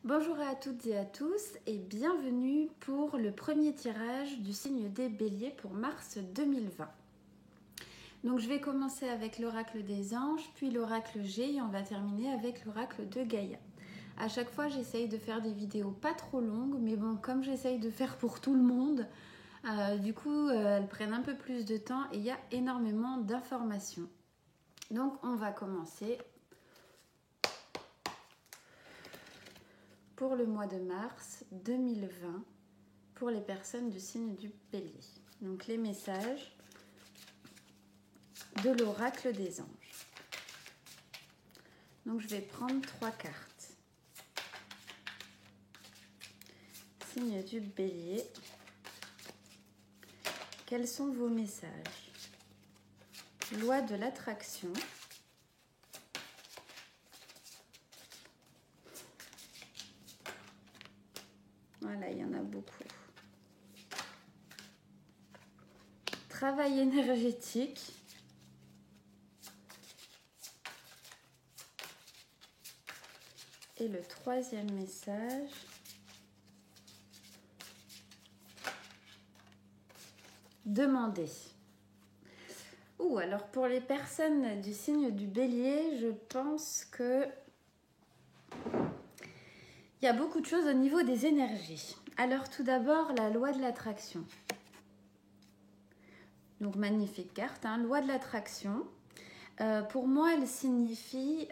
Bonjour à toutes et à tous et bienvenue pour le premier tirage du signe des Béliers pour mars 2020. Donc je vais commencer avec l'oracle des anges, puis l'oracle G et on va terminer avec l'oracle de Gaïa. À chaque fois j'essaye de faire des vidéos pas trop longues, mais bon, comme j'essaye de faire pour tout le monde, elles prennent un peu plus de temps et il y a énormément d'informations. Donc on va commencer pour le mois de mars 2020 pour les personnes du signe du Bélier. Donc les messages de l'oracle des anges. Donc je vais prendre 3 cartes. Signe du Bélier. Quels sont vos messages? Loi de l'attraction. Voilà, il y en a beaucoup. Travail énergétique. Et le troisième message, demander. Alors pour les personnes du signe du Bélier, je pense que il y a beaucoup de choses au niveau des énergies. Alors tout d'abord, la loi de l'attraction. Donc magnifique carte, hein, loi de l'attraction. Pour moi, elle signifie...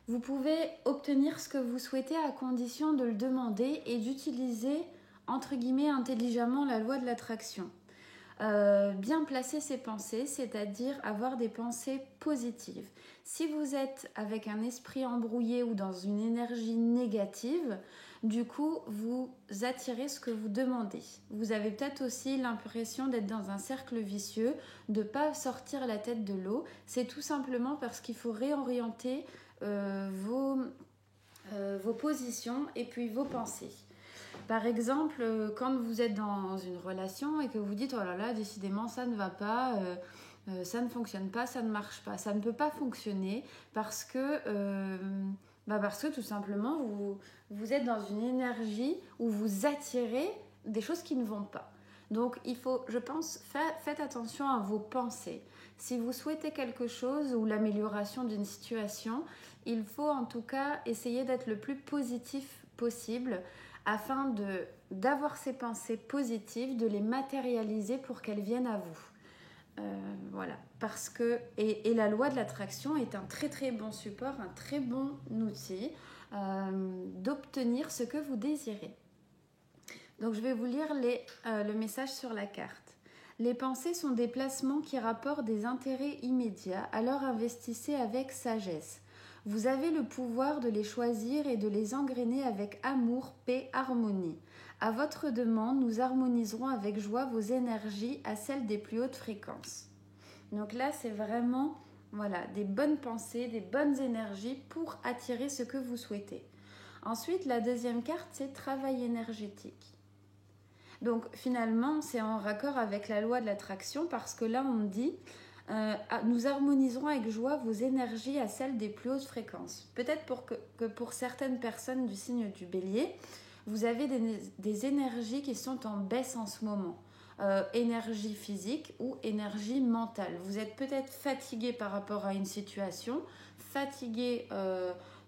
vous pouvez obtenir ce que vous souhaitez à condition de le demander et d'utiliser, entre guillemets, intelligemment la loi de l'attraction. Bien placer ses pensées, c'est-à-dire avoir des pensées positives. Si vous êtes avec un esprit embrouillé ou dans une énergie négative, du coup, vous attirez ce que vous demandez. Vous avez peut-être aussi l'impression d'être dans un cercle vicieux, de ne pas sortir la tête de l'eau. C'est tout simplement parce qu'il faut réorienter vos positions et puis vos pensées. Par exemple, quand vous êtes dans une relation et que vous dites « Oh là là, décidément, ça ne va pas, ça ne fonctionne pas, ça ne marche pas », ça ne peut pas fonctionner parce que tout simplement, vous êtes dans une énergie où vous attirez des choses qui ne vont pas. Donc, il faut, je pense, faites attention à vos pensées. Si vous souhaitez quelque chose ou l'amélioration d'une situation, il faut en tout cas essayer d'être le plus positif possible afin d'avoir ces pensées positives, de les matérialiser pour qu'elles viennent à vous. Voilà, parce que et la loi de l'attraction est un très très bon support, un très bon outil d'obtenir ce que vous désirez. Donc je vais vous lire le message sur la carte. Les pensées sont des placements qui rapportent des intérêts immédiats, alors investissez avec sagesse. Vous avez le pouvoir de les choisir et de les engrainer avec amour, paix, harmonie. À votre demande, nous harmoniserons avec joie vos énergies à celles des plus hautes fréquences. Donc là, c'est vraiment des bonnes pensées, des bonnes énergies pour attirer ce que vous souhaitez. Ensuite, la deuxième carte, c'est travail énergétique. Donc finalement, c'est en raccord avec la loi de l'attraction parce que là, on dit nous harmoniserons avec joie vos énergies à celles des plus hautes fréquences. Peut-être que pour certaines personnes du signe du Bélier, vous avez des énergies qui sont en baisse en ce moment. Énergie physique ou énergie mentale. Vous êtes peut-être fatigué par rapport à une situation, fatigué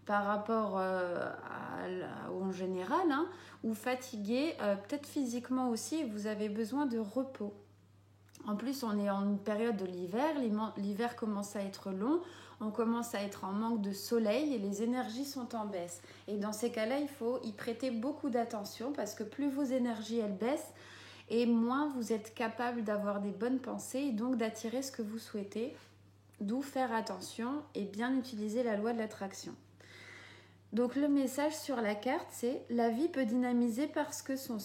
par rapport en général, hein, ou fatigué peut-être physiquement aussi, vous avez besoin de repos. En plus, on est en une période de l'hiver, l'hiver commence à être long, on commence à être en manque de soleil et les énergies sont en baisse. Et dans ces cas-là, il faut y prêter beaucoup d'attention parce que plus vos énergies elles baissent et moins vous êtes capable d'avoir des bonnes pensées et donc d'attirer ce que vous souhaitez. D'où faire attention et bien utiliser la loi de l'attraction. Donc le message sur la carte, c'est « La vie peut dynamiser parce que son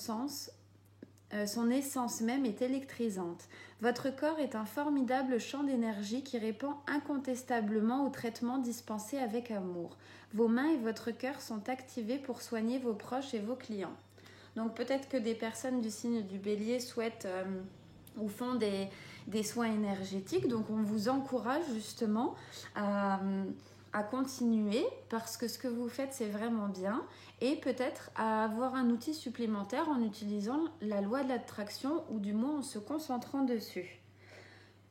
essence même est électrisante. Votre corps est un formidable champ d'énergie qui répond incontestablement au traitement dispensé avec amour. Vos mains et votre cœur sont activés pour soigner vos proches et vos clients. » Donc peut-être que des personnes du signe du Bélier souhaitent ou font des soins énergétiques. Donc on vous encourage justement à à continuer parce que ce que vous faites c'est vraiment bien et peut-être à avoir un outil supplémentaire en utilisant la loi de l'attraction ou du moins en se concentrant dessus.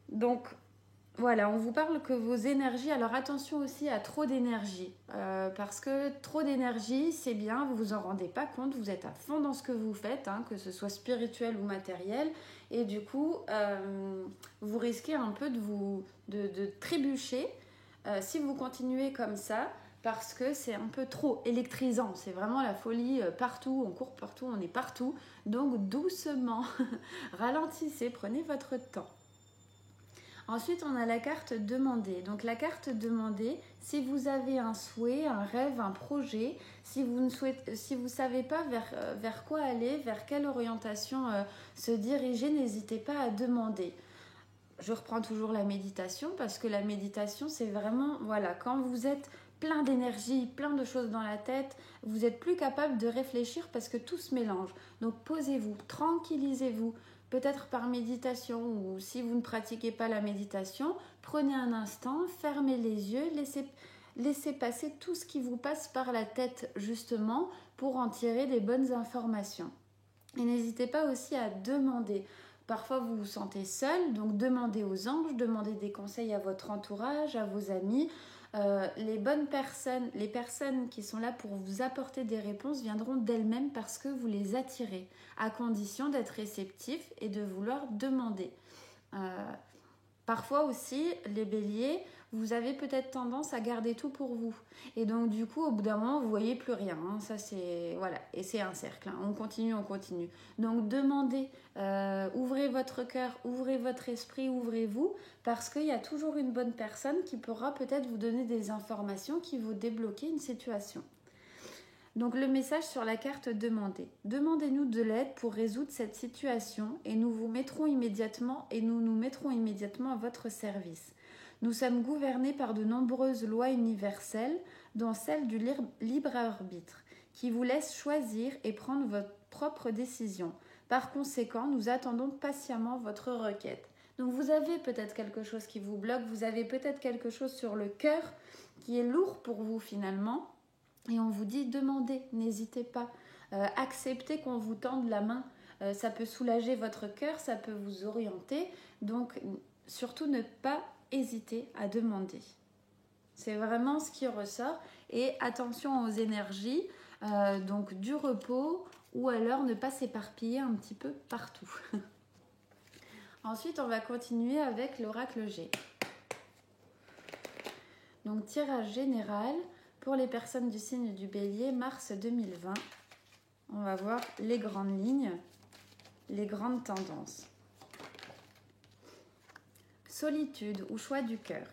Donc voilà, on vous parle que vos énergies, alors attention aussi à trop d'énergie, parce que trop d'énergie, c'est bien, vous vous en rendez pas compte, vous êtes à fond dans ce que vous faites, hein, que ce soit spirituel ou matériel, et du coup, vous risquez un peu de trébucher si vous continuez comme ça, parce que c'est un peu trop électrisant, c'est vraiment la folie partout, on court partout, on est partout, donc doucement, ralentissez, prenez votre temps. Ensuite, on a la carte demandée. Donc la carte demandée, si vous avez un souhait, un rêve, un projet, si vous ne savez pas vers quoi aller, vers quelle orientation se diriger, n'hésitez pas à demander. Je reprends toujours la méditation parce que la méditation, c'est vraiment, voilà, quand vous êtes plein d'énergie, plein de choses dans la tête, vous êtes plus capable de réfléchir parce que tout se mélange. Donc posez-vous, tranquillisez-vous, peut-être par méditation ou si vous ne pratiquez pas la méditation, prenez un instant, fermez les yeux, laissez passer tout ce qui vous passe par la tête justement pour en tirer des bonnes informations. Et n'hésitez pas aussi à demander. Parfois vous vous sentez seul, donc demandez aux anges, demandez des conseils à votre entourage, à vos amis. Les bonnes personnes, les personnes qui sont là pour vous apporter des réponses viendront d'elles-mêmes parce que vous les attirez, à condition d'être réceptif et de vouloir demander. Parfois aussi, les béliers, vous avez peut-être tendance à garder tout pour vous. Et donc, du coup, au bout d'un moment, vous voyez plus rien. Hein. Ça, c'est... Voilà. Et c'est un cercle. Hein. On continue, on continue. Donc, demandez, ouvrez votre cœur, ouvrez votre esprit, ouvrez-vous, parce qu'il y a toujours une bonne personne qui pourra peut-être vous donner des informations qui vont débloquer une situation. Donc le message sur la carte demandez. Demandez-nous de l'aide pour résoudre cette situation et nous nous mettrons immédiatement à votre service. Nous sommes gouvernés par de nombreuses lois universelles, dont celle du libre arbitre, qui vous laisse choisir et prendre votre propre décision. Par conséquent, nous attendons patiemment votre requête. Donc vous avez peut-être quelque chose qui vous bloque, vous avez peut-être quelque chose sur le cœur qui est lourd pour vous finalement. Et on vous dit, demandez, n'hésitez pas. Acceptez qu'on vous tende la main. Ça peut soulager votre cœur, ça peut vous orienter. Donc, surtout ne pas hésiter à demander. C'est vraiment ce qui ressort. Et attention aux énergies, donc du repos ou alors ne pas s'éparpiller un petit peu partout. Ensuite, on va continuer avec l'oracle G. Donc, tirage général. Pour les personnes du signe du Bélier, mars 2020, on va voir les grandes lignes, les grandes tendances. Solitude ou choix du cœur.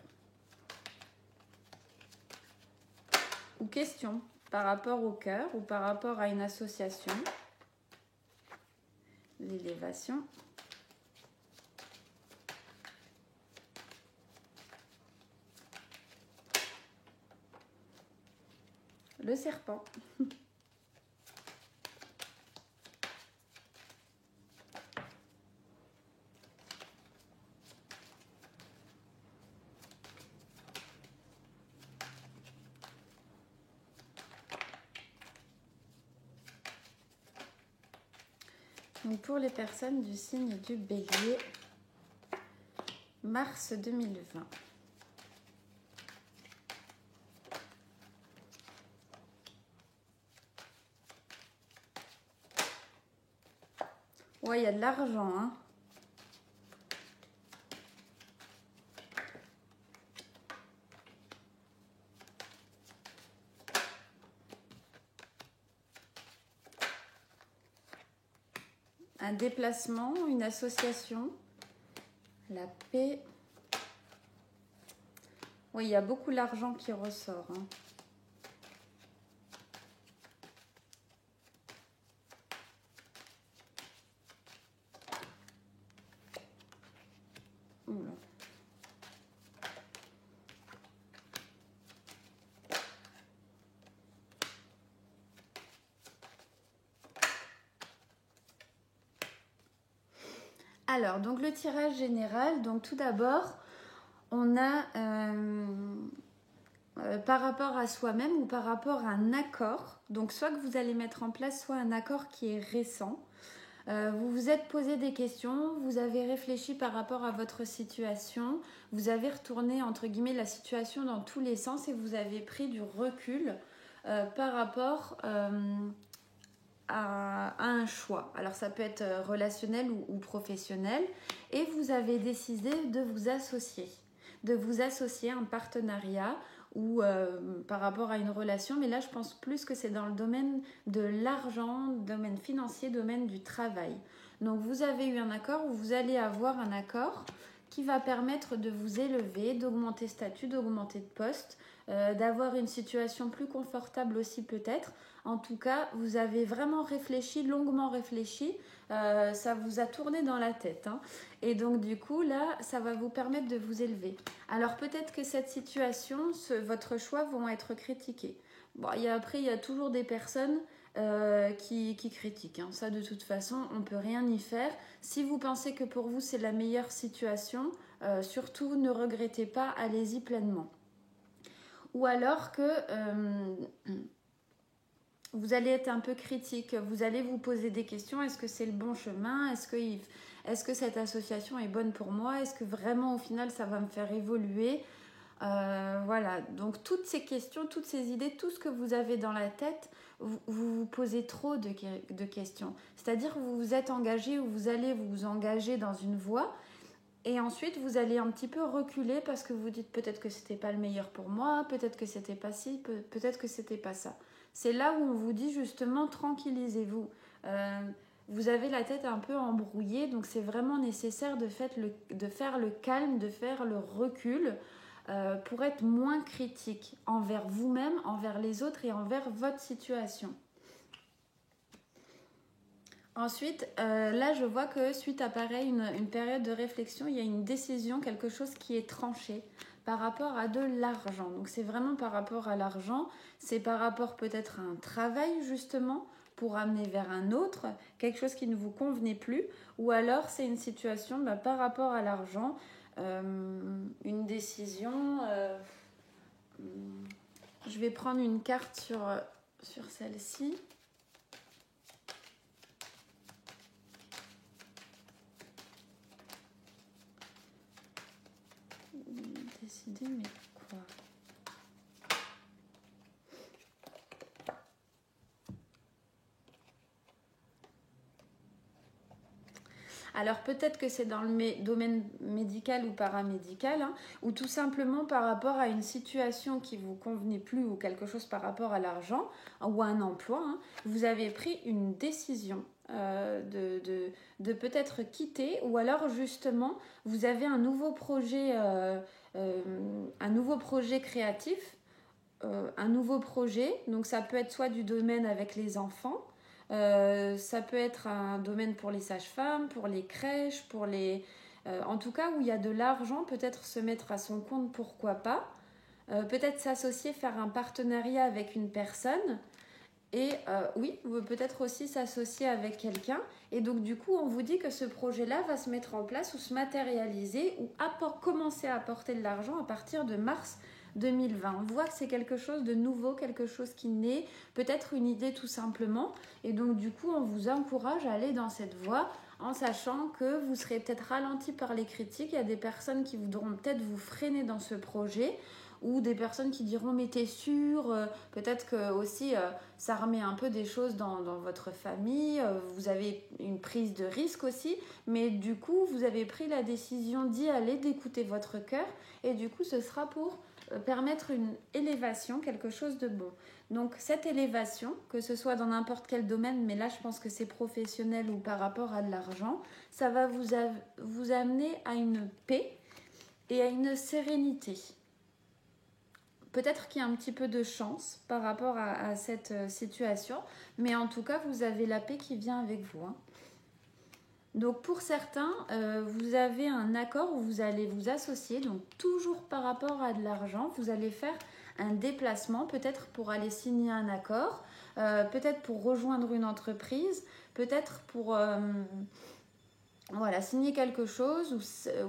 Ou question par rapport au cœur ou par rapport à une association. L'élévation. Le serpent. Donc pour les personnes du signe du Bélier, mars 2020. Ouais, il y a de l'argent, hein. Un déplacement, une association, la paix. Oui, il y a beaucoup d'argent qui ressort. Hein. Oula. Alors, donc le tirage général, donc tout d'abord, on a par rapport à soi-même ou par rapport à un accord. Donc soit que vous allez mettre en place soit un accord qui est récent. Vous vous êtes posé des questions, vous avez réfléchi par rapport à votre situation, vous avez retourné entre guillemets la situation dans tous les sens et vous avez pris du recul par rapport à un choix. Alors ça peut être relationnel ou professionnel et vous avez décidé de vous associer à un partenariat ou par rapport à une relation, mais là je pense plus que c'est dans le domaine de l'argent, domaine financier, domaine du travail. Donc vous avez eu un accord ou vous allez avoir un accord qui va permettre de vous élever, d'augmenter statut, d'augmenter de poste, d'avoir une situation plus confortable aussi peut-être. En tout cas, vous avez vraiment réfléchi, longuement réfléchi, ça vous a tourné dans la tête. Hein. Et donc du coup, là, ça va vous permettre de vous élever. Alors peut-être que cette situation, votre choix vont être critiqués. Bon, après, il y a toujours des personnes qui critiquent. Hein. Ça, de toute façon, on ne peut rien y faire. Si vous pensez que pour vous, c'est la meilleure situation, surtout ne regrettez pas, allez-y pleinement. Ou alors que vous allez être un peu critique, vous allez vous poser des questions, est-ce que c'est le bon chemin, est-ce que cette association est bonne pour moi, est-ce que vraiment au final ça va me faire évoluer, voilà, donc toutes ces questions, toutes ces idées, tout ce que vous avez dans la tête, vous posez trop de questions, c'est-à-dire que vous vous êtes engagé ou vous allez vous engager dans une voie et ensuite vous allez un petit peu reculer parce que vous dites peut-être que c'était pas le meilleur pour moi, peut-être que c'était pas ci, peut-être que c'était pas ça. C'est là où on vous dit justement tranquillisez-vous. Vous avez la tête un peu embrouillée, donc c'est vraiment nécessaire de faire le calme, de faire le recul pour être moins critique envers vous-même, envers les autres et envers votre situation. Ensuite, là je vois que suite à pareil une période de réflexion, il y a une décision, quelque chose qui est tranché par rapport à de l'argent. Donc c'est vraiment par rapport à l'argent, c'est par rapport peut-être à un travail justement pour amener vers un autre, quelque chose qui ne vous convenait plus, ou alors c'est une situation par rapport à l'argent, une décision. Je vais prendre une carte sur celle-ci. Décider, mais quoi ? Alors peut-être que c'est dans le domaine médical ou paramédical, hein, ou tout simplement par rapport à une situation qui ne vous convenait plus ou quelque chose par rapport à l'argent ou à un emploi, hein, vous avez pris une décision de peut-être quitter ou alors justement vous avez un nouveau projet créatif, un nouveau projet, donc ça peut être soit du domaine avec les enfants, ça peut être un domaine pour les sages-femmes, pour les crèches, en tout cas où il y a de l'argent, peut-être se mettre à son compte, pourquoi pas, peut-être s'associer, faire un partenariat avec une personne et oui, peut-être aussi s'associer avec quelqu'un et donc du coup on vous dit que ce projet-là va se mettre en place ou se matérialiser ou commencer à apporter de l'argent à partir de mars 2020. On voit que c'est quelque chose de nouveau, quelque chose qui naît, peut-être une idée tout simplement. Et donc du coup, on vous encourage à aller dans cette voie en sachant que vous serez peut-être ralenti par les critiques. Il y a des personnes qui voudront peut-être vous freiner dans ce projet ou des personnes qui diront mais t'es sûr, peut-être que aussi ça remet un peu des choses dans votre famille, vous avez une prise de risque aussi, mais du coup vous avez pris la décision d'y aller, d'écouter votre cœur et du coup ce sera pour permettre une élévation, quelque chose de bon. Donc cette élévation, que ce soit dans n'importe quel domaine, mais là je pense que c'est professionnel ou par rapport à de l'argent, ça va vous amener à une paix et à une sérénité. Peut-être qu'il y a un petit peu de chance par rapport à cette situation, mais en tout cas vous avez la paix qui vient avec vous. Hein. Donc pour certains, vous avez un accord où vous allez vous associer, donc toujours par rapport à de l'argent, vous allez faire un déplacement, peut-être pour aller signer un accord, peut-être pour rejoindre une entreprise, peut-être pour signer quelque chose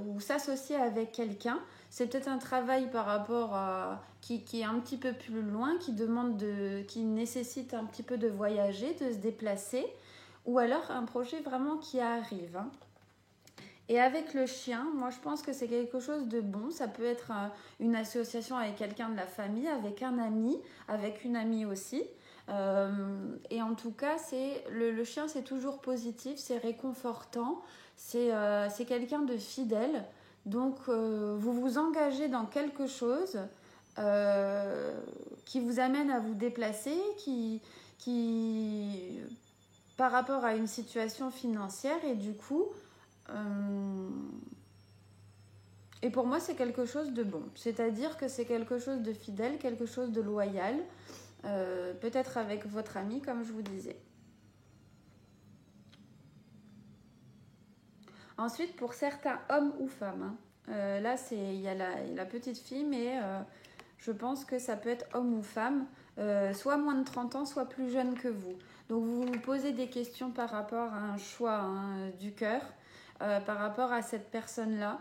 ou s'associer avec quelqu'un. C'est peut-être un travail par rapport à qui est un petit peu plus loin, qui nécessite un petit peu de voyager, de se déplacer, ou alors un projet vraiment qui arrive. Hein. Et avec le chien, moi je pense que c'est quelque chose de bon. Ça peut être une association avec quelqu'un de la famille, avec un ami, avec une amie aussi. Et en tout cas, le chien, c'est toujours positif, c'est réconfortant, c'est quelqu'un de fidèle. Donc, vous vous engagez dans quelque chose qui vous amène à vous déplacer, qui par rapport à une situation financière, et du coup, et pour moi, c'est quelque chose de bon. C'est-à-dire que c'est quelque chose de fidèle, quelque chose de loyal. Peut-être avec votre ami, comme je vous disais. Ensuite, pour certains hommes ou femmes, hein, là, il y a la petite fille, mais je pense que ça peut être homme ou femme, soit moins de 30 ans, soit plus jeune que vous. Donc, vous vous posez des questions par rapport à un choix hein, du cœur, par rapport à cette personne-là.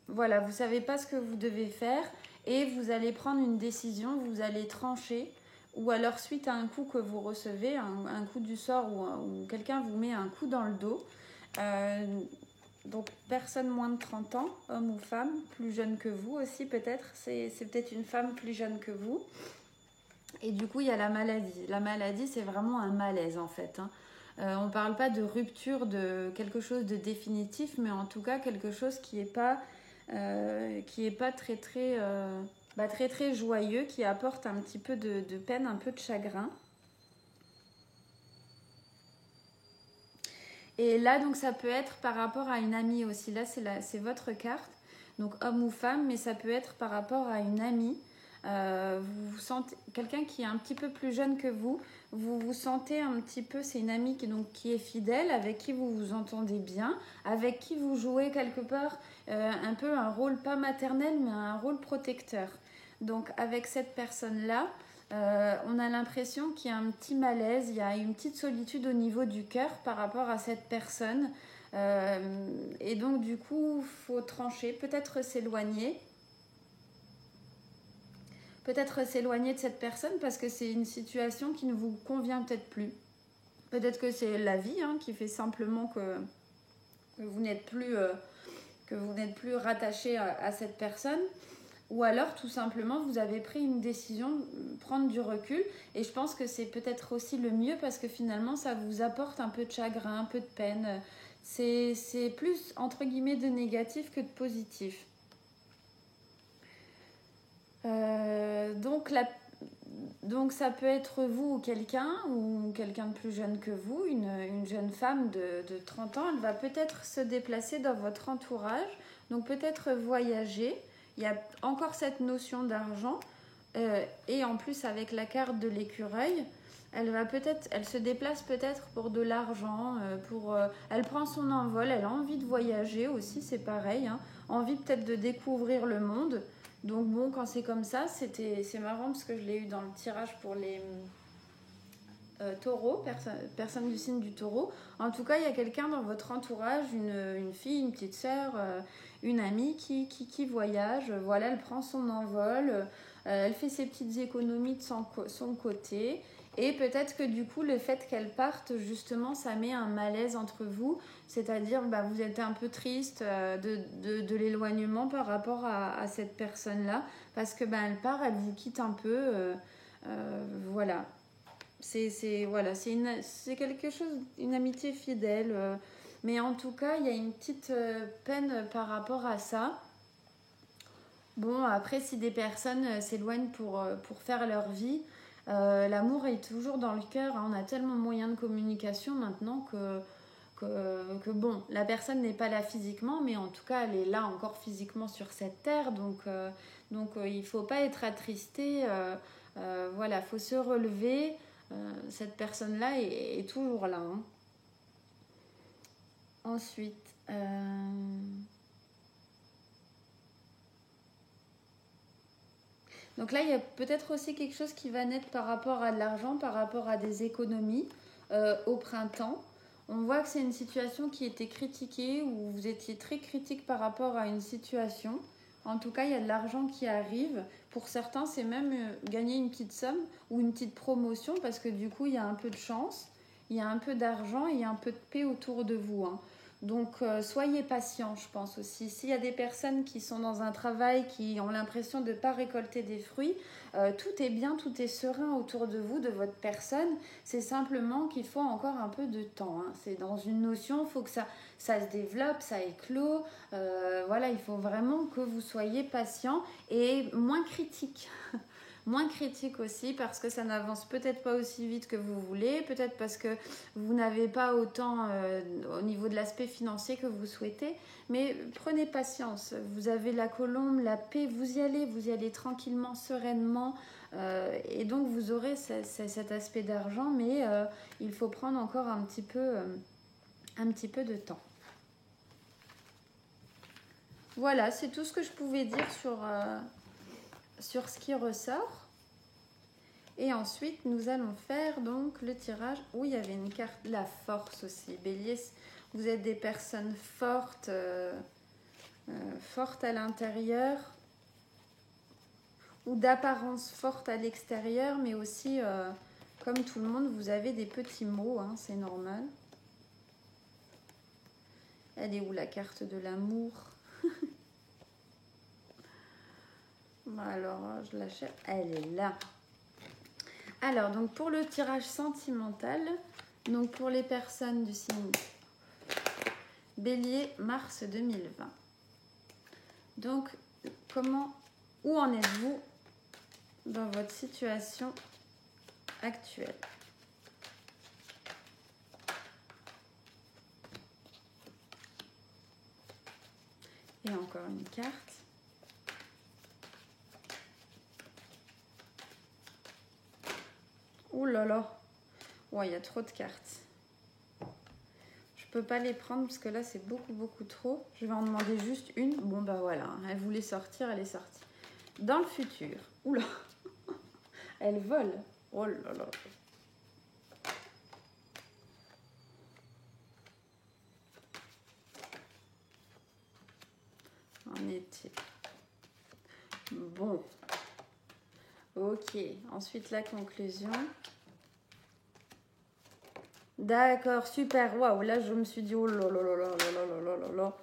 Voilà, vous savez pas ce que vous devez faire et vous allez prendre une décision, vous allez trancher, ou alors suite à un coup que vous recevez, un coup du sort ou quelqu'un vous met un coup dans le dos. Euh, donc personne moins de 30 ans, homme ou femme, plus jeune que vous aussi peut-être, c'est peut-être une femme plus jeune que vous. Et du coup il y a la maladie. La maladie c'est vraiment un malaise en fait. Hein. On ne parle pas de rupture de quelque chose de définitif, mais en tout cas quelque chose qui n'est pas très très joyeux, qui apporte un petit peu de peine, un peu de chagrin. Et là donc ça peut être par rapport à une amie aussi. Là c'est votre carte, donc homme ou femme, mais ça peut être par rapport à une amie. Vous sentez quelqu'un qui est un petit peu plus jeune que vous vous sentez un petit peu, c'est une amie qui est fidèle, avec qui vous vous entendez bien, avec qui vous jouez quelque part un peu un rôle pas maternel mais un rôle protecteur. Donc avec cette personne-là, on a l'impression qu'il y a un petit malaise, il y a une petite solitude au niveau du cœur par rapport à cette personne. Et donc du coup, il faut trancher, peut-être s'éloigner de cette personne parce que c'est une situation qui ne vous convient peut-être plus. Peut-être que c'est la vie hein, qui fait simplement que vous n'êtes plus rattaché à cette personne. Ou alors tout simplement vous avez pris une décision, prendre du recul. Et je pense que c'est peut-être aussi le mieux parce que finalement ça vous apporte un peu de chagrin, un peu de peine. C'est plus entre guillemets de négatif que de positif. Donc ça peut être vous ou quelqu'un de plus jeune que vous, une jeune femme de 30 ans, elle va peut-être se déplacer dans votre entourage, donc peut-être voyager. Il y a encore cette notion d'argent et en plus avec la carte de l'écureuil, elle se déplace peut-être pour de l'argent, elle prend son envol, elle a envie de voyager aussi, c'est pareil, hein, envie peut-être de découvrir le monde. Donc bon, quand c'est comme ça, c'est marrant parce que je l'ai eu dans le tirage pour les taureaux, personne du signe du taureau. En tout cas, il y a quelqu'un dans votre entourage, une fille, une petite sœur, une amie qui voyage. Voilà, elle prend son envol, elle fait ses petites économies de son côté. Et peut-être que du coup, le fait qu'elle parte, justement, ça met un malaise entre vous. C'est-à-dire, vous êtes un peu triste de l'éloignement par rapport à cette personne-là. Parce que elle part, elle vous quitte un peu. Voilà. C'est quelque chose, une amitié fidèle. Mais en tout cas, il y a une petite peine par rapport à ça. Bon, après, si des personnes s'éloignent pour faire leur vie, l'amour est toujours dans le cœur. Hein. On a tellement de moyens de communication maintenant que bon, la personne n'est pas là physiquement, mais en tout cas, elle est là encore physiquement sur cette terre. Donc il ne faut pas être attristé. Voilà, il faut se relever. Cette personne-là est toujours là. Hein. Ensuite... Donc là, il y a peut-être aussi quelque chose qui va naître par rapport à de l'argent, par rapport à des économies au printemps. On voit que c'est une situation qui était critiquée, ou vous étiez très critique par rapport à une situation. En tout cas, il y a de l'argent qui arrive. Pour certains, c'est même gagner une petite somme ou une petite promotion parce que du coup, il y a un peu de chance, il y a un peu d'argent et il y a un peu de paix autour de vous. Hein. Donc, soyez patient, je pense aussi. S'il y a des personnes qui sont dans un travail, qui ont l'impression de ne pas récolter des fruits, tout est bien, tout est serein autour de vous, de votre personne. C'est simplement qu'il faut encore un peu de temps. Hein. C'est dans une notion, il faut que ça se développe, ça éclot. Voilà, il faut vraiment que vous soyez patient et moins critique. Moins critique aussi parce que ça n'avance peut-être pas aussi vite que vous voulez, peut-être parce que vous n'avez pas autant au niveau de l'aspect financier que vous souhaitez, mais prenez patience, vous avez la colombe, la paix, vous y allez tranquillement, sereinement, et donc vous aurez cet aspect d'argent, mais il faut prendre encore un petit peu de temps. Voilà, c'est tout ce que je pouvais dire sur ce qui ressort. Et ensuite, nous allons faire donc le tirage où il y avait une carte, la force aussi. Bélier, vous êtes des personnes fortes, fortes à l'intérieur ou d'apparence forte à l'extérieur, mais aussi, comme tout le monde, vous avez des petits mots, hein, c'est normal. Elle est où la carte de l'amour? Alors, je la cherche. Elle est là. Alors, donc pour le tirage sentimental, donc pour les personnes du signe Bélier, mars 2020. Donc, où en êtes-vous dans votre situation actuelle? Et encore une carte. Ouh là là. Ouais, il y a trop de cartes. Je peux pas les prendre parce que là, c'est beaucoup trop. Je vais en demander juste une. Bon, bah voilà. Elle voulait sortir, elle est sortie. Dans le futur. Ouh là. Elle vole. Oh là là. En été. Bon. Ok. Ensuite, la conclusion. D'accord, super. Waouh, là, je me suis dit, oh là là là là là là là là là.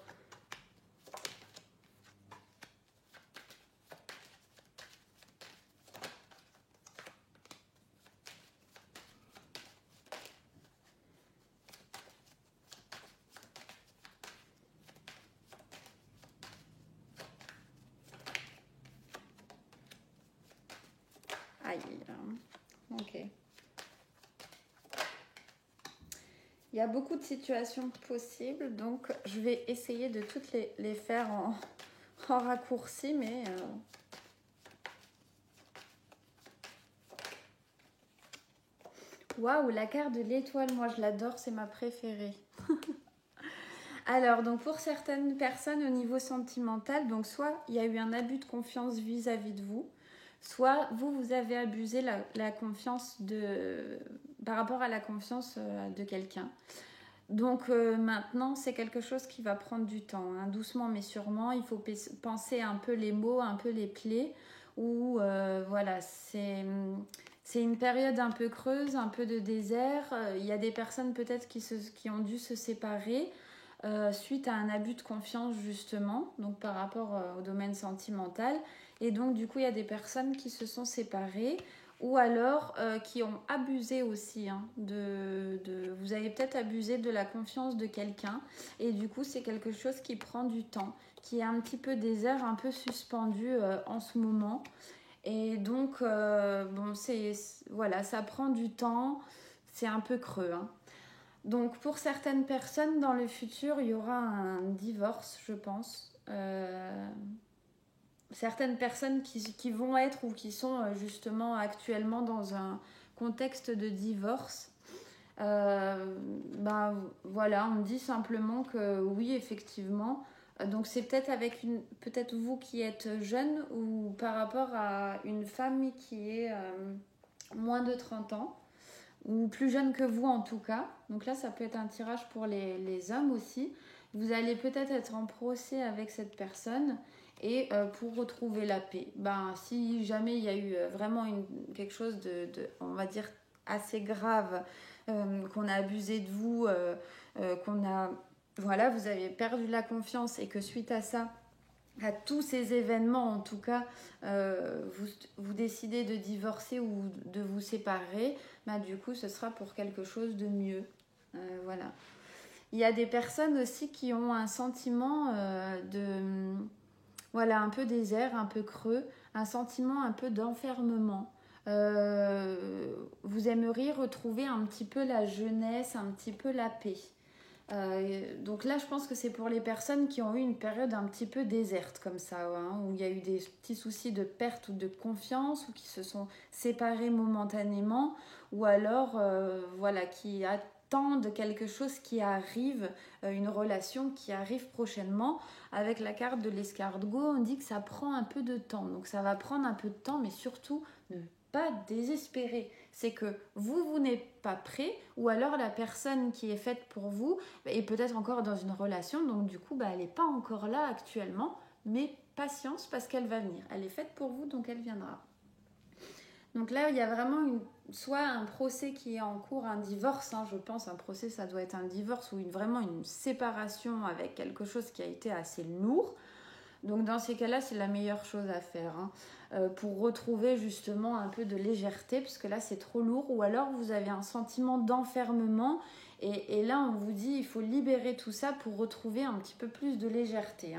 Aïe. Ok. Il y a beaucoup de situations possibles, donc je vais essayer de toutes les faire en raccourci, mais... Waouh, la carte de l'étoile, moi je l'adore, c'est ma préférée. Alors, donc pour certaines personnes au niveau sentimental, donc soit il y a eu un abus de confiance vis-à-vis de vous, soit vous avez abusé la confiance par rapport à la confiance de quelqu'un. Donc maintenant, c'est quelque chose qui va prendre du temps, hein, doucement mais sûrement. Il faut penser un peu les mots, un peu les plaies, où voilà, c'est une période un peu creuse, un peu de désert. Il y a des personnes peut-être qui ont dû se séparer suite à un abus de confiance justement, donc par rapport au domaine sentimental. Et donc du coup, il y a des personnes qui se sont séparées ou alors qui ont abusé aussi. Hein, vous avez peut-être abusé de la confiance de quelqu'un et du coup, c'est quelque chose qui prend du temps, qui est un petit peu désert, un peu suspendu en ce moment. Et donc, bon, voilà, ça prend du temps, c'est un peu creux. Hein. Donc pour certaines personnes dans le futur, il y aura un divorce, je pense. Certaines personnes qui vont être ou qui sont justement actuellement dans un contexte de divorce. Ben voilà, on me dit simplement que oui, effectivement. Donc c'est peut-être peut-être vous qui êtes jeune ou par rapport à une femme qui est moins de 30 ans. ou plus jeune que vous en tout cas. Donc là, ça peut être un tirage pour les hommes aussi. Vous allez peut-être être en procès avec cette personne et pour retrouver la paix. Si jamais il y a eu vraiment quelque chose on va dire, assez grave, qu'on a abusé de vous, vous avez perdu la confiance et que suite à ça, à tous ces événements en tout cas, vous décidez de divorcer ou de vous séparer, du coup ce sera pour quelque chose de mieux. Voilà. Il y a des personnes aussi qui ont un sentiment un peu désert, un peu creux, un sentiment un peu d'enfermement. Vous aimeriez retrouver un petit peu la jeunesse, un petit peu la paix. Donc là, je pense que c'est pour les personnes qui ont eu une période un petit peu déserte comme ça, où il y a eu des petits soucis de perte ou de confiance, ou qui se sont séparés momentanément, ou alors qui attendent quelque chose qui arrive, une relation qui arrive prochainement. Avec la carte de l'escargot, on dit que ça prend un peu de temps, donc ça va prendre un peu de temps, mais surtout ne pas désespérer. C'est que vous n'êtes pas prêt, ou alors la personne qui est faite pour vous est peut-être encore dans une relation, donc du coup elle n'est pas encore là actuellement, mais patience parce qu'elle va venir. Elle est faite pour vous, donc elle viendra. Donc là, il y a vraiment soit un procès qui est en cours, un divorce, je pense, un procès ça doit être un divorce, ou vraiment une séparation avec quelque chose qui a été assez lourd. Donc dans ces cas-là, c'est la meilleure chose à faire pour retrouver justement un peu de légèreté, parce que là c'est trop lourd, ou alors vous avez un sentiment d'enfermement, et là on vous dit il faut libérer tout ça pour retrouver un petit peu plus de légèreté.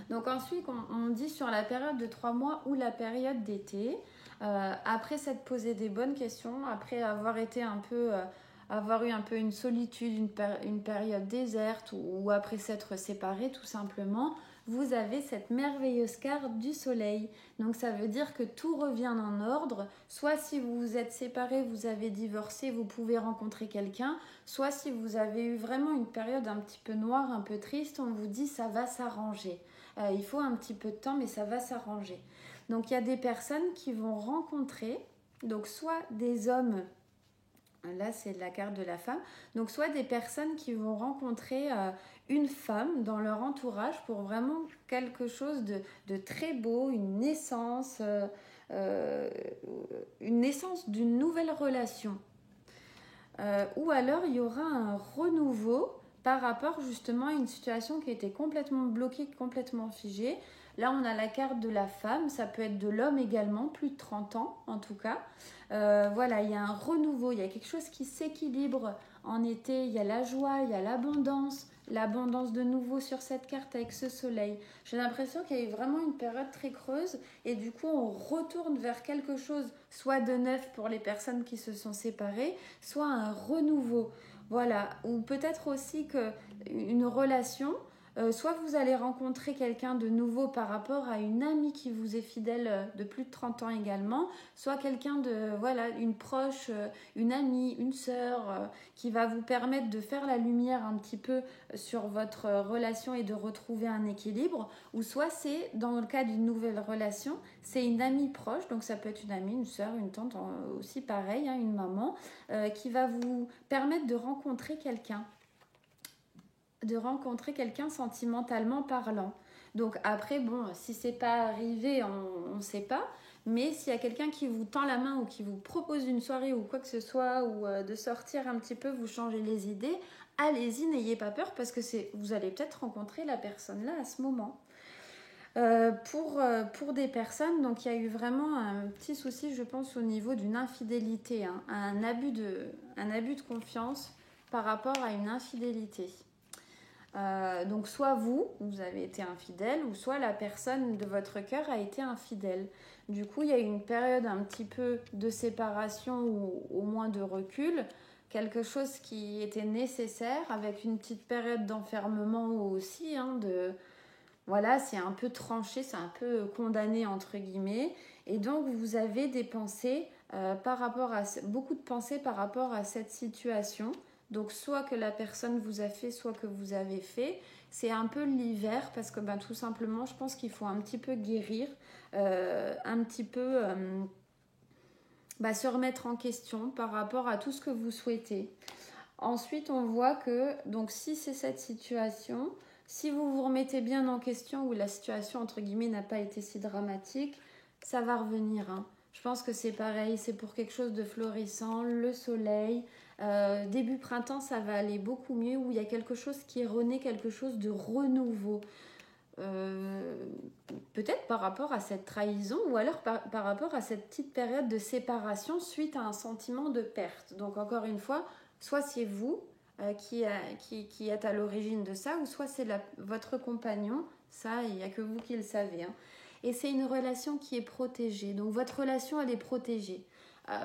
Donc ensuite on dit sur la période de 3 mois ou la période d'été, après s'être posé des bonnes questions, après avoir été avoir eu un peu une solitude, une période déserte, ou après s'être séparé tout simplement, vous avez cette merveilleuse carte du soleil. Donc ça veut dire que tout revient en ordre. Soit si vous vous êtes séparés, vous avez divorcé, vous pouvez rencontrer quelqu'un. Soit si vous avez eu vraiment une période un petit peu noire, un peu triste, on vous dit ça va s'arranger. Il faut un petit peu de temps, mais ça va s'arranger. Donc il y a des personnes qui vont rencontrer, donc soit des hommes, là c'est la carte de la femme, donc soit des personnes qui vont rencontrer une femme dans leur entourage pour vraiment quelque chose de très beau, une naissance d'une nouvelle relation. Ou alors il y aura un renouveau par rapport justement à une situation qui était complètement bloquée, complètement figée. Là, on a la carte de la femme, ça peut être de l'homme également, plus de 30 ans en tout cas. Il y a un renouveau, il y a quelque chose qui s'équilibre en été, il y a la joie, il y a l'abondance de nouveau sur cette carte avec ce soleil. J'ai l'impression qu'il y a eu vraiment une période très creuse, et du coup on retourne vers quelque chose, soit de neuf pour les personnes qui se sont séparées, soit un renouveau. Voilà, ou peut-être aussi qu'une relation, soit vous allez rencontrer quelqu'un de nouveau par rapport à une amie qui vous est fidèle de plus de 30 ans également, soit quelqu'un une proche, une amie, une sœur, qui va vous permettre de faire la lumière un petit peu sur votre relation et de retrouver un équilibre, ou soit c'est, dans le cas d'une nouvelle relation, c'est une amie proche, donc ça peut être une amie, une sœur, une tante, aussi pareil, une maman, qui va vous permettre de rencontrer quelqu'un sentimentalement parlant. Donc après, si c'est pas arrivé, on ne sait pas, mais s'il y a quelqu'un qui vous tend la main ou qui vous propose une soirée ou quoi que ce soit, ou de sortir un petit peu, vous changer les idées, allez-y, n'ayez pas peur, parce que vous allez peut-être rencontrer la personne là à ce moment. Pour des personnes, donc il y a eu vraiment un petit souci, je pense, au niveau d'une infidélité, un abus de confiance par rapport à une infidélité. Donc soit vous avez été infidèle, ou soit la personne de votre cœur a été infidèle. Du coup, il y a eu une période un petit peu de séparation, ou au moins de recul, quelque chose qui était nécessaire, avec une petite période d'enfermement aussi, c'est un peu tranché, c'est un peu condamné entre guillemets, et donc vous avez des pensées beaucoup de pensées par rapport à cette situation. Donc soit que la personne vous a fait, soit que vous avez fait. C'est un peu l'hiver, parce que tout simplement, je pense qu'il faut un petit peu guérir, un petit peu se remettre en question par rapport à tout ce que vous souhaitez. Ensuite, on voit que, donc si c'est cette situation, si vous vous remettez bien en question, où la situation, entre guillemets, n'a pas été si dramatique, ça va revenir. Hein. Je pense que c'est pareil, c'est pour quelque chose de florissant, le soleil. Début printemps, ça va aller beaucoup mieux, où il y a quelque chose qui est rené, quelque chose de renouveau. Peut-être par rapport à cette trahison ou alors par rapport à cette petite période de séparation suite à un sentiment de perte. Donc encore une fois, soit c'est vous qui êtes à l'origine de ça, ou soit c'est votre compagnon. Ça, il n'y a que vous qui le savez. Hein. Et c'est une relation qui est protégée. Donc votre relation, elle est protégée.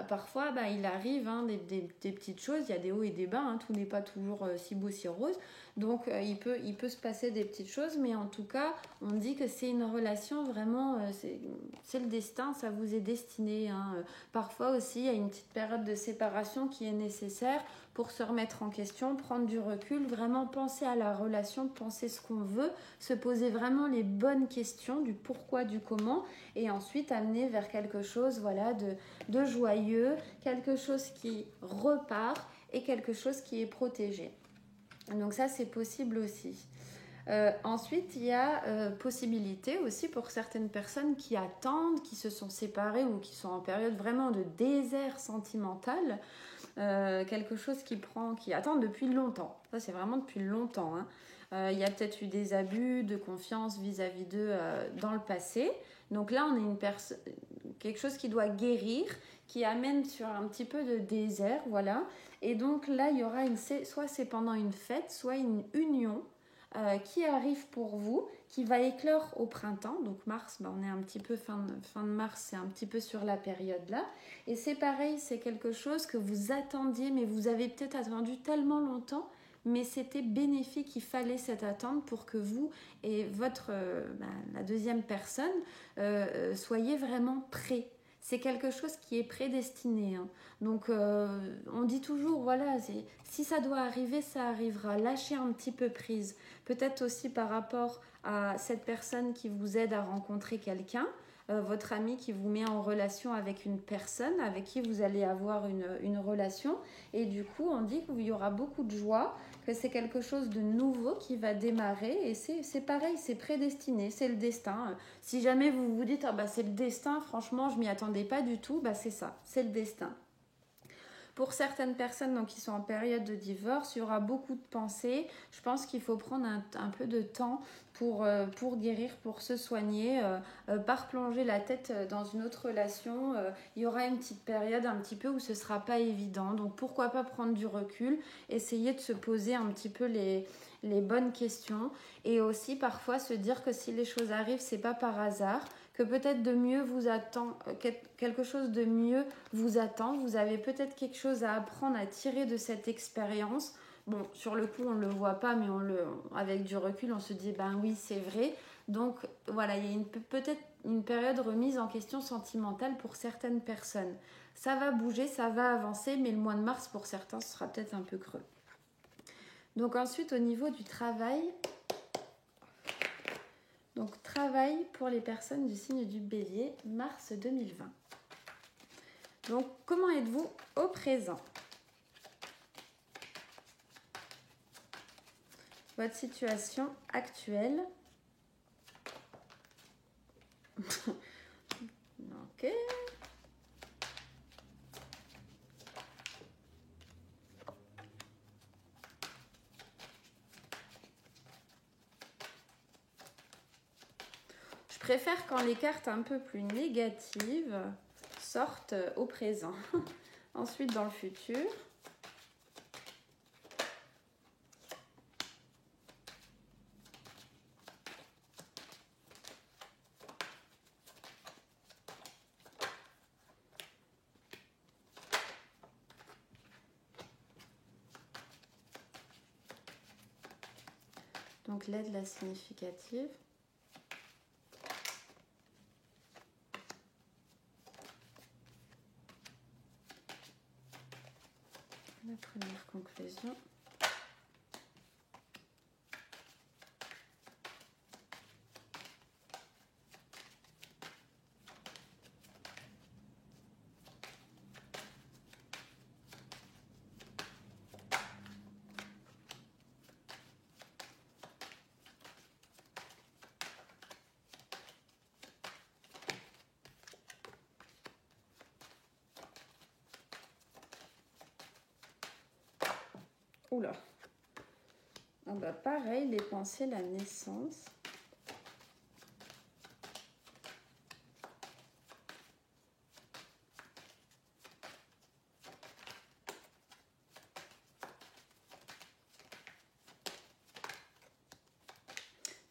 Parfois, il arrive des petites choses, il y a des hauts et des bas, hein, tout n'est pas toujours si beau, si rose. Donc, il peut se passer des petites choses, mais en tout cas, on dit que c'est une relation vraiment, c'est le destin, ça vous est destiné. Hein. Parfois aussi, il y a une petite période de séparation qui est nécessaire pour se remettre en question, prendre du recul, vraiment penser à la relation, penser ce qu'on veut, se poser vraiment les bonnes questions du pourquoi, du comment, et ensuite amener vers quelque chose de joyeux, quelque chose qui repart et quelque chose qui est protégé. Donc ça, c'est possible aussi. Ensuite, il y a possibilité aussi pour certaines personnes qui attendent, qui se sont séparées ou qui sont en période vraiment de désert sentimental, quelque chose qui attendent depuis longtemps. Ça, c'est vraiment depuis longtemps. Hein. Il y a peut-être eu des abus de confiance vis-à-vis d'eux dans le passé. Donc là, on est quelque chose qui doit guérir, qui amène sur un petit peu de désert, voilà. Et donc là, il y aura soit c'est pendant une fête, soit une union qui arrive pour vous, qui va éclore au printemps. Donc mars, on est un petit peu fin de mars, c'est un petit peu sur la période là. Et c'est pareil, c'est quelque chose que vous attendiez, mais vous avez peut-être attendu tellement longtemps, mais c'était bénéfique, il fallait cette attente pour que vous et la deuxième personne soyez vraiment prêts. C'est quelque chose qui est prédestiné. Hein. Donc, on dit toujours, voilà, si ça doit arriver, ça arrivera. Lâchez un petit peu prise. Peut-être aussi par rapport à cette personne qui vous aide à rencontrer quelqu'un, votre ami qui vous met en relation avec une personne avec qui vous allez avoir une relation. Et du coup, on dit qu'il y aura beaucoup de joie, que c'est quelque chose de nouveau qui va démarrer. Et c'est pareil, c'est prédestiné, c'est le destin. Si jamais vous vous dites, c'est le destin, franchement, je m'y attendais pas du tout, c'est ça, c'est le destin. Pour certaines personnes donc, qui sont en période de divorce, il y aura beaucoup de pensées. Je pense qu'il faut prendre un peu de temps pour guérir, pour se soigner, pas replonger la tête dans une autre relation. Il y aura une petite période un petit peu où ce ne sera pas évident. Donc pourquoi pas prendre du recul, essayer de se poser un petit peu les bonnes questions et aussi parfois se dire que si les choses arrivent, c'est pas par hasard, que peut-être de mieux vous attend, quelque chose de mieux vous attend. Vous avez peut-être quelque chose à apprendre, à tirer de cette expérience. Bon, sur le coup, on ne le voit pas, mais avec du recul, on se dit, oui, c'est vrai. Donc, voilà, il y a peut-être une période remise en question sentimentale pour certaines personnes. Ça va bouger, ça va avancer, mais le mois de mars, pour certains, ce sera peut-être un peu creux. Donc ensuite, au niveau du travail... Donc, travail pour les personnes du signe du Bélier, mars 2020. Donc, comment êtes-vous au présent? Votre situation actuelle. Ok. Je préfère quand les cartes un peu plus négatives sortent au présent. Ensuite, dans le futur. Donc l'aide, la significative. La première conclusion. Oula. Ah bah pareil, les pensées, la naissance.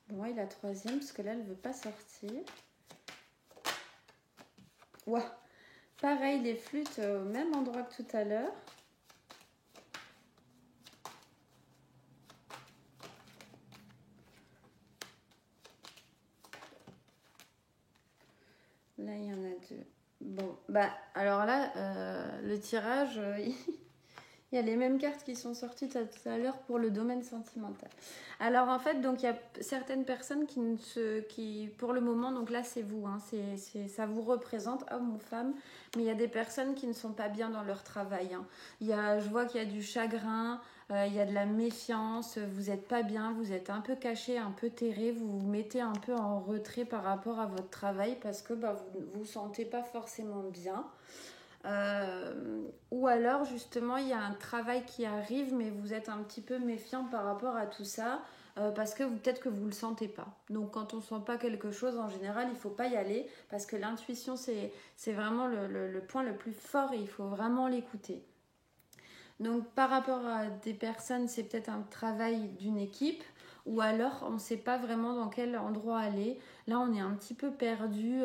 Bon, et la troisième, parce que là, elle ne veut pas sortir. Ouah. Pareil, les flûtes au même endroit que tout à l'heure. Là, il y en a deux. Bon, bah, alors là, le tirage, il y a les mêmes cartes qui sont sorties tout à l'heure pour le domaine sentimental. Alors en fait, donc il y a certaines personnes qui pour le moment, donc là c'est vous, hein, ça vous représente, homme ou femme, mais il y a des personnes qui ne sont pas bien dans leur travail. Hein. Je vois qu'il y a du chagrin, il y a de la méfiance, vous n'êtes pas bien, vous êtes un peu caché, un peu terré, vous vous mettez un peu en retrait par rapport à votre travail parce que bah, vous ne vous sentez pas forcément bien. Ou alors justement il y a un travail qui arrive mais vous êtes un petit peu méfiant par rapport à tout ça parce que peut-être que vous ne le sentez pas. Donc quand on ne sent pas quelque chose en général il ne faut pas y aller parce que l'intuition c'est vraiment le point le plus fort et il faut vraiment l'écouter. Donc par rapport à des personnes c'est peut-être un travail d'une équipe ou alors on ne sait pas vraiment dans quel endroit aller. Là on est un petit peu perdu,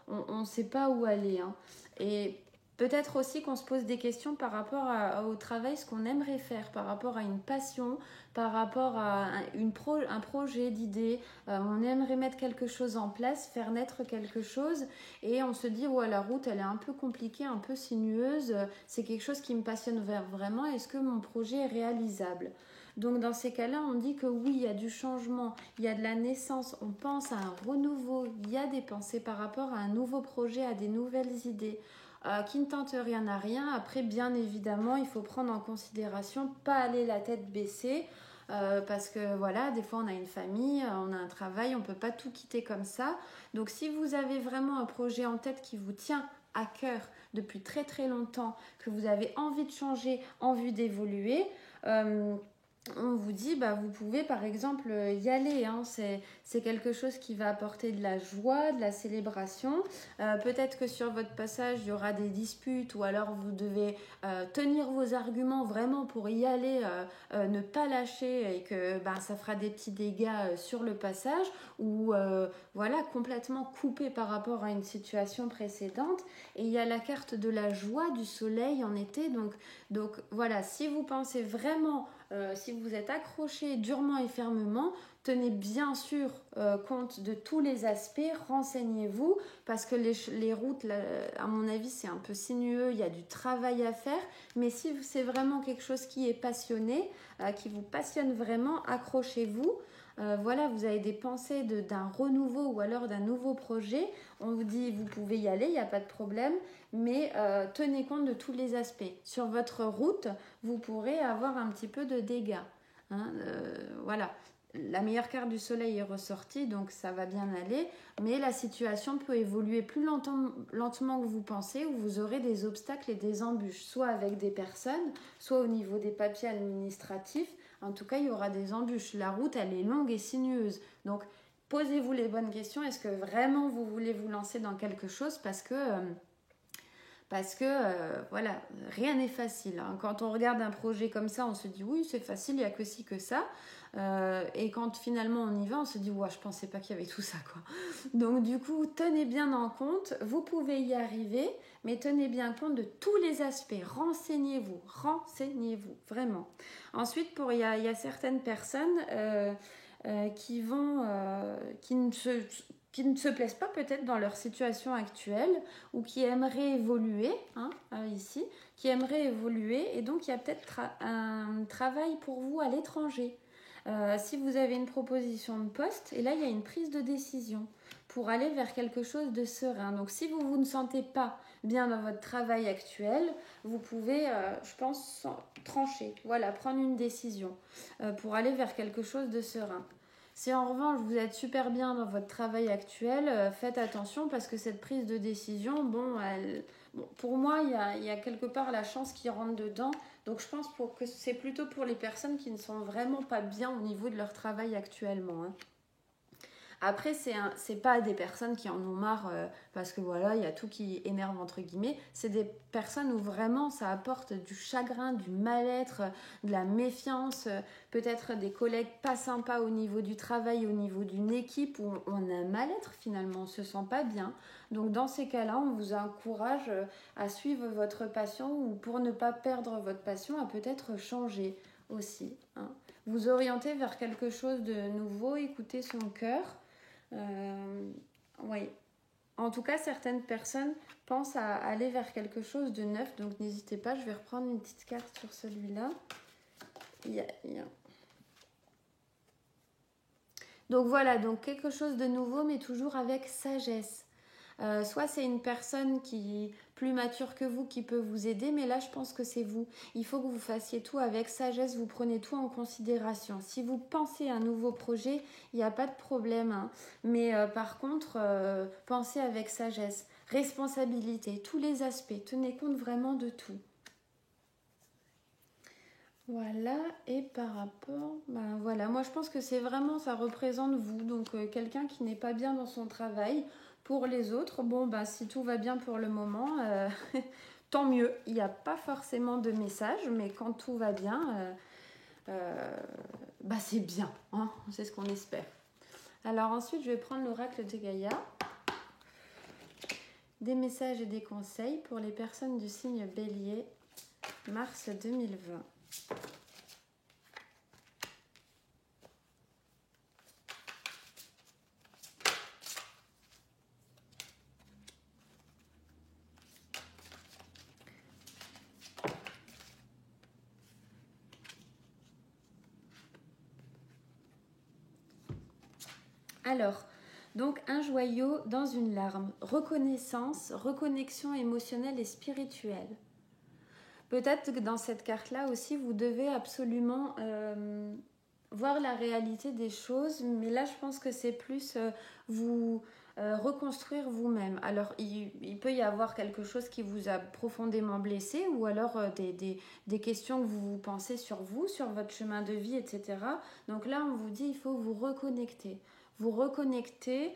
on ne sait pas où aller. Hein. Et peut-être aussi qu'on se pose des questions par rapport au travail, ce qu'on aimerait faire, par rapport à une passion, par rapport à un projet d'idée. On aimerait mettre quelque chose en place, faire naître quelque chose et on se dit ouais, la route elle est un peu compliquée, un peu sinueuse, c'est quelque chose qui me passionne vraiment, est-ce que mon projet est réalisable ? Donc dans ces cas-là, on dit que oui, il y a du changement, il y a de la naissance, on pense à un renouveau, il y a des pensées par rapport à un nouveau projet, à des nouvelles idées. Qui ne tente rien à rien. Après, bien évidemment, il faut prendre en considération, pas aller la tête baissée, parce que voilà, des fois on a une famille, on a un travail, on ne peut pas tout quitter comme ça. Donc si vous avez vraiment un projet en tête qui vous tient à cœur depuis très très longtemps, que vous avez envie de changer, envie d'évoluer, on vous dit, bah, vous pouvez par exemple y aller. Hein. C'est quelque chose qui va apporter de la joie, de la célébration. Peut-être que sur votre passage, il y aura des disputes ou alors vous devez tenir vos arguments vraiment pour y aller, ne pas lâcher et que bah, ça fera des petits dégâts sur le passage ou voilà, complètement coupé par rapport à une situation précédente. Et il y a la carte de la joie du soleil en été. Donc voilà, si vous pensez vraiment... si vous êtes accroché durement et fermement, tenez bien sûr compte de tous les aspects, renseignez-vous, parce que les routes, là, à mon avis, c'est un peu sinueux, il y a du travail à faire, mais si c'est vraiment quelque chose qui est passionné, qui vous passionne vraiment, accrochez-vous. Voilà, vous avez des pensées d'un renouveau ou alors d'un nouveau projet, on vous dit vous pouvez y aller, il n'y a pas de problème, mais tenez compte de tous les aspects. Sur votre route, vous pourrez avoir un petit peu de dégâts. Hein, voilà. La meilleure carte du soleil est ressortie, donc ça va bien aller, mais la situation peut évoluer plus lentement que vous pensez, où vous aurez des obstacles et des embûches, soit avec des personnes, soit au niveau des papiers administratifs. En tout cas, il y aura des embûches. La route, elle est longue et sinueuse. Donc, posez-vous les bonnes questions. Est-ce que vraiment vous voulez vous lancer dans quelque chose ? Parce que voilà, rien n'est facile. Hein. Quand on regarde un projet comme ça, on se dit oui, c'est facile, il n'y a que ci, que ça. Et quand finalement on y va, on se dit ouais, je pensais pas qu'il y avait tout ça, quoi. Donc du coup, tenez bien en compte, vous pouvez y arriver, mais tenez bien compte de tous les aspects. Renseignez-vous, vraiment. Ensuite, il y a certaines personnes qui ne se plaisent pas peut-être dans leur situation actuelle ou qui aimeraient évoluer, hein, ici, qui aimeraient évoluer et donc il y a peut-être un travail pour vous à l'étranger. Si vous avez une proposition de poste, et là il y a une prise de décision pour aller vers quelque chose de serein. Donc si vous ne sentez pas bien dans votre travail actuel, vous pouvez, je pense, trancher, voilà, prendre une décision pour aller vers quelque chose de serein. Si en revanche vous êtes super bien dans votre travail actuel, faites attention parce que cette prise de décision, bon, Bon, pour moi, il y a quelque part la chance qui rentre dedans. Donc je pense que c'est plutôt pour les personnes qui ne sont vraiment pas bien au niveau de leur travail actuellement, hein. Après, c'est pas des personnes qui en ont marre parce que voilà, il y a tout qui énerve entre guillemets. C'est des personnes où vraiment ça apporte du chagrin, du mal-être, de la méfiance, peut-être des collègues pas sympas au niveau du travail, au niveau d'une équipe où on a un mal-être finalement, on se sent pas bien. Donc dans ces cas-là, on vous encourage à suivre votre passion ou pour ne pas perdre votre passion, à peut-être changer aussi, hein. Vous orienter vers quelque chose de nouveau, écouter son cœur. Oui. En tout cas, certaines personnes pensent à aller vers quelque chose de neuf, donc n'hésitez pas, je vais reprendre une petite carte sur celui-là. Donc voilà, donc quelque chose de nouveau, mais toujours avec sagesse. Soit c'est une personne qui est plus mature que vous qui peut vous aider, mais là je pense que c'est vous. Il faut que vous fassiez tout avec sagesse, vous prenez tout en considération. Si vous pensez à un nouveau projet, il n'y a pas de problème, hein. Mais par contre, pensez avec sagesse, responsabilité, tous les aspects, tenez compte vraiment de tout. Voilà, et par rapport, ben voilà, moi je pense que c'est vraiment, ça représente vous, donc quelqu'un qui n'est pas bien dans son travail. Pour les autres, bon, ben si tout va bien pour le moment, tant mieux. Il n'y a pas forcément de message, mais quand tout va bien, bah c'est bien, hein, c'est ce qu'on espère. Alors ensuite, je vais prendre l'oracle de Gaïa. Des messages et des conseils pour les personnes du signe Bélier, mars 2020. Alors, donc un joyau dans une larme, reconnaissance, reconnexion émotionnelle et spirituelle. Peut-être que dans cette carte-là aussi, vous devez absolument voir la réalité des choses, mais là, je pense que c'est plus vous reconstruire vous-même. Alors, il peut y avoir quelque chose qui vous a profondément blessé, ou alors des questions que vous pensez sur vous, sur votre chemin de vie, etc. Donc là, on vous dit, il faut vous reconnecter. Vous reconnecter,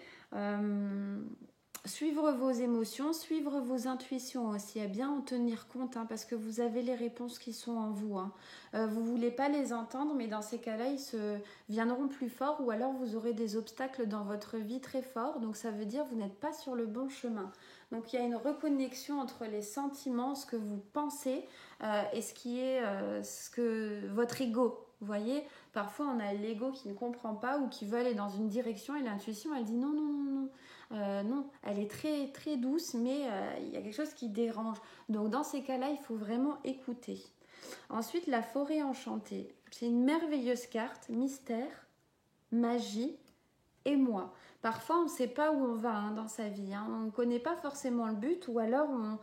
suivre vos émotions, suivre vos intuitions aussi, à bien en tenir compte, hein, parce que vous avez les réponses qui sont en vous, hein. Vous ne voulez pas les entendre, mais dans ces cas-là, ils se viendront plus forts, ou alors vous aurez des obstacles dans votre vie très forts, donc ça veut dire que vous n'êtes pas sur le bon chemin. Donc il y a une reconnexion entre les sentiments, ce que vous pensez, et ce qui est ce que votre ego. Vous voyez, parfois on a l'ego qui ne comprend pas ou qui veut aller dans une direction et l'intuition elle dit non, non, non, non. Non, elle est très très douce, mais il y a quelque chose qui dérange. Donc dans ces cas-là, il faut vraiment écouter. Ensuite, la forêt enchantée. C'est une merveilleuse carte, mystère, magie et moi. Parfois, on ne sait pas où on va, hein, dans sa vie, hein. On ne connaît pas forcément le but, ou alors on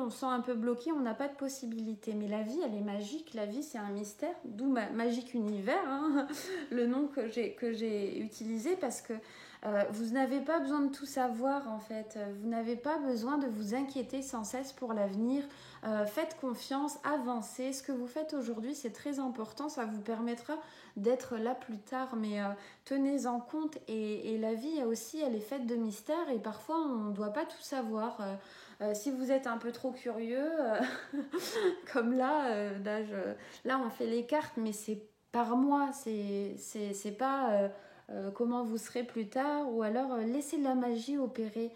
se sent un peu bloqué, on n'a pas de possibilité. Mais la vie, elle est magique. La vie, c'est un mystère, d'où Magique Univers, hein, le nom que j'ai utilisé, parce que vous n'avez pas besoin de tout savoir, en fait. Vous n'avez pas besoin de vous inquiéter sans cesse pour l'avenir. Faites confiance, avancez. Ce que vous faites aujourd'hui, c'est très important. Ça vous permettra d'être là plus tard, mais tenez en compte. Et la vie aussi, elle est faite de mystères, et parfois on ne doit pas tout savoir. Si vous êtes un peu trop curieux, comme là on fait les cartes, mais c'est par mois, c'est pas comment vous serez plus tard, ou alors laissez la magie opérer,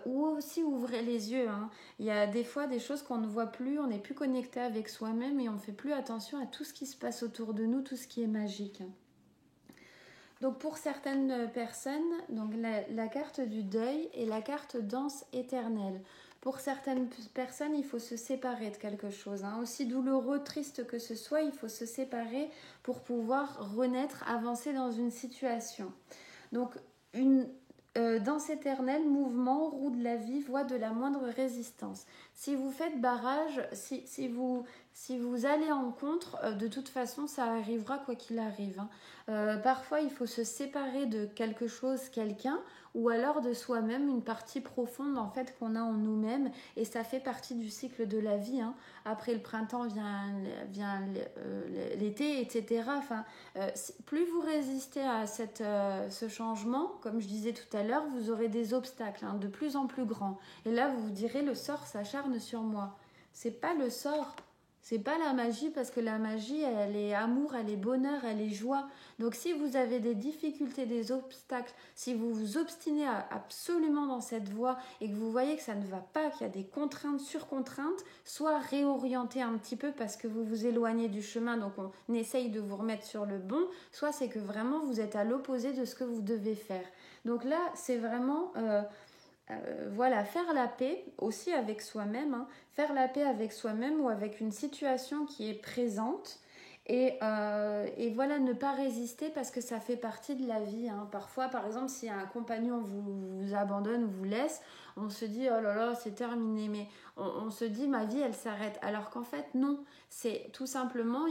ou aussi ouvrez les yeux, hein. Il y a des fois des choses qu'on ne voit plus, on n'est plus connecté avec soi-même et on ne fait plus attention à tout ce qui se passe autour de nous, tout ce qui est magique. Donc pour certaines personnes, donc la carte du deuil et la carte danse éternelle. Pour certaines personnes, il faut se séparer de quelque chose, hein. Aussi douloureux, triste que ce soit, il faut se séparer pour pouvoir renaître, avancer dans une situation. Donc une danse éternelle, mouvement, roue de la vie, voie de la moindre résistance. Si vous faites barrage, si vous allez en contre, de toute façon, ça arrivera quoi qu'il arrive, hein. Parfois, il faut se séparer de quelque chose, quelqu'un, ou alors de soi-même, une partie profonde en fait qu'on a en nous-mêmes, et ça fait partie du cycle de la vie, hein. Après le printemps vient l'été, etc. Enfin, plus vous résistez à ce changement, comme je disais tout à l'heure, vous aurez des obstacles, hein, de plus en plus grands. Et là, vous vous direz, le sort s'acharne sur moi. C'est pas le sort, c'est pas la magie, parce que la magie, elle est amour, elle est bonheur, elle est joie. Donc si vous avez des difficultés, des obstacles, si vous vous obstinez absolument dans cette voie et que vous voyez que ça ne va pas, qu'il y a des contraintes sur contraintes, soit réorientez un petit peu parce que vous vous éloignez du chemin, donc on essaye de vous remettre sur le bon, soit c'est que vraiment vous êtes à l'opposé de ce que vous devez faire. Donc là, c'est vraiment... voilà, faire la paix aussi avec soi-même, hein, faire la paix avec soi-même ou avec une situation qui est présente, et voilà, ne pas résister parce que ça fait partie de la vie, hein. Parfois, par exemple, si un compagnon vous abandonne ou vous laisse, on se dit oh là là, c'est terminé, mais on se dit ma vie elle s'arrête, alors qu'en fait non, c'est tout simplement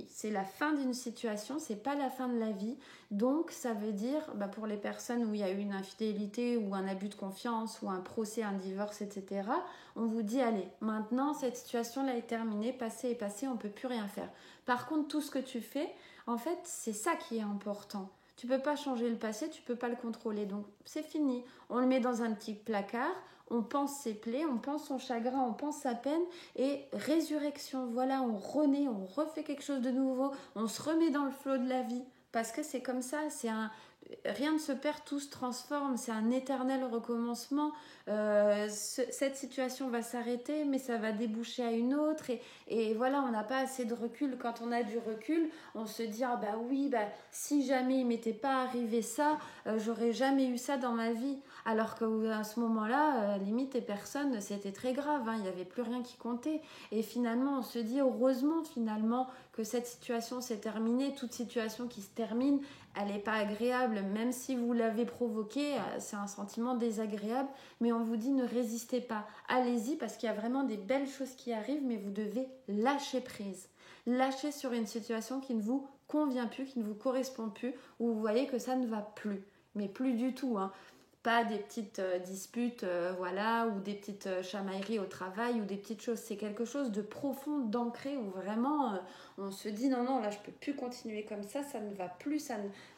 c'est la fin d'une situation, c'est pas la fin de la vie. Donc ça veut dire, pour les personnes où il y a eu une infidélité ou un abus de confiance ou un procès, un divorce, etc., on vous dit allez, maintenant cette situation là est terminée, passé est passé, on peut plus rien faire. Par contre, tout ce que tu fais, en fait, c'est ça qui est important. Tu peux pas changer le passé, tu peux pas le contrôler, donc c'est fini. On le met dans un petit placard, on pense ses plaies, on pense son chagrin, on pense sa peine, et résurrection, voilà, on renaît, on refait quelque chose de nouveau, on se remet dans le flot de la vie, parce que c'est comme ça, rien ne se perd, tout se transforme, c'est un éternel recommencement. Cette situation va s'arrêter, mais ça va déboucher à une autre, et voilà, on n'a pas assez de recul. Quand on a du recul, on se dit ah bah oui, si jamais il m'était pas arrivé ça, j'aurais jamais eu ça dans ma vie. Alors qu'à ce moment-là, limite et personne, c'était très grave, hein, il n'y avait plus rien qui comptait. Et finalement, on se dit heureusement finalement que cette situation s'est terminée. Toute situation qui se termine, elle n'est pas agréable, même si vous l'avez provoquée, c'est un sentiment désagréable, mais on vous dit ne résistez pas, allez-y, parce qu'il y a vraiment des belles choses qui arrivent, mais vous devez lâcher prise, lâcher sur une situation qui ne vous convient plus, qui ne vous correspond plus, où vous voyez que ça ne va plus, mais plus du tout, hein. Pas des petites disputes, voilà, ou des petites chamailleries au travail, ou des petites choses. C'est quelque chose de profond, d'ancré, où vraiment on se dit non, là je peux plus continuer comme ça ne va plus,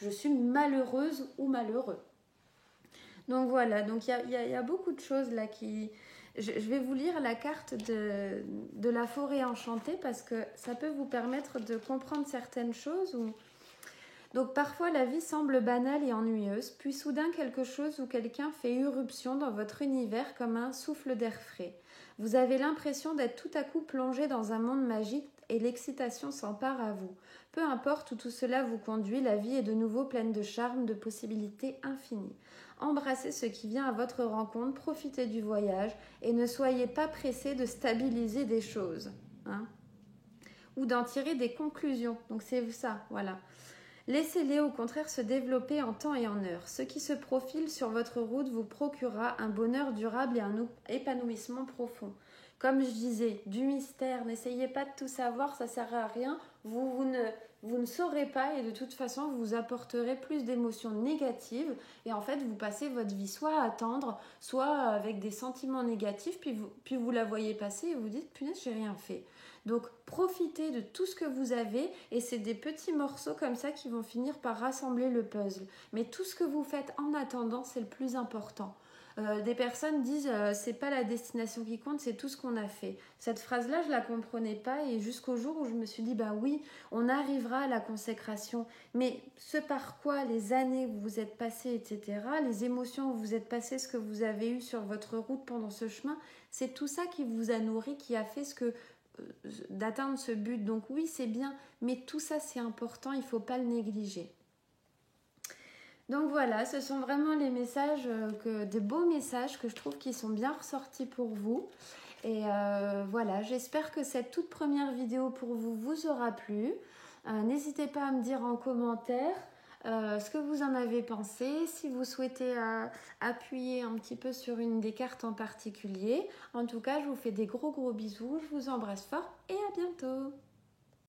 je suis malheureuse ou malheureux. Donc voilà, donc il y a beaucoup de choses là qui... Je vais vous lire la carte de la forêt enchantée parce que ça peut vous permettre de comprendre certaines choses. Donc parfois la vie semble banale et ennuyeuse, puis soudain quelque chose ou quelqu'un fait irruption dans votre univers comme un souffle d'air frais. Vous avez l'impression d'être tout à coup plongé dans un monde magique et l'excitation s'empare à vous. Peu importe où tout cela vous conduit, la vie est de nouveau pleine de charme, de possibilités infinies. Embrassez ce qui vient à votre rencontre, profitez du voyage et ne soyez pas pressé de stabiliser des choses, hein, ou d'en tirer des conclusions. Donc c'est ça, voilà. Laissez-les au contraire se développer en temps et en heure. Ce qui se profile sur votre route vous procurera un bonheur durable et un épanouissement profond. Comme je disais, du mystère, n'essayez pas de tout savoir, ça ne sert à rien. Vous ne saurez pas et de toute façon vous apporterez plus d'émotions négatives et en fait vous passez votre vie soit à attendre, soit avec des sentiments négatifs, puis vous la voyez passer et vous dites punaise j'ai rien fait. Donc profitez de tout ce que vous avez et c'est des petits morceaux comme ça qui vont finir par rassembler le puzzle. Mais tout ce que vous faites en attendant, c'est le plus important. Des personnes disent c'est pas la destination qui compte, c'est tout ce qu'on a fait. Cette phrase-là, je la comprenais pas et jusqu'au jour où je me suis dit bah oui, on arrivera à la consécration. Mais ce par quoi les années où vous êtes passé, etc., les émotions où vous êtes passé, ce que vous avez eu sur votre route pendant ce chemin, c'est tout ça qui vous a nourri, qui a fait d'atteindre ce but. Donc oui, c'est bien, mais tout ça c'est important, il ne faut pas le négliger. Donc voilà, ce sont vraiment les messages, des beaux messages que je trouve qui sont bien ressortis pour vous. Et voilà, j'espère que cette toute première vidéo pour vous aura plu. N'hésitez pas à me dire en commentaire ce que vous en avez pensé, si vous souhaitez appuyer un petit peu sur une des cartes en particulier. En tout cas, je vous fais des gros bisous, je vous embrasse fort et à bientôt.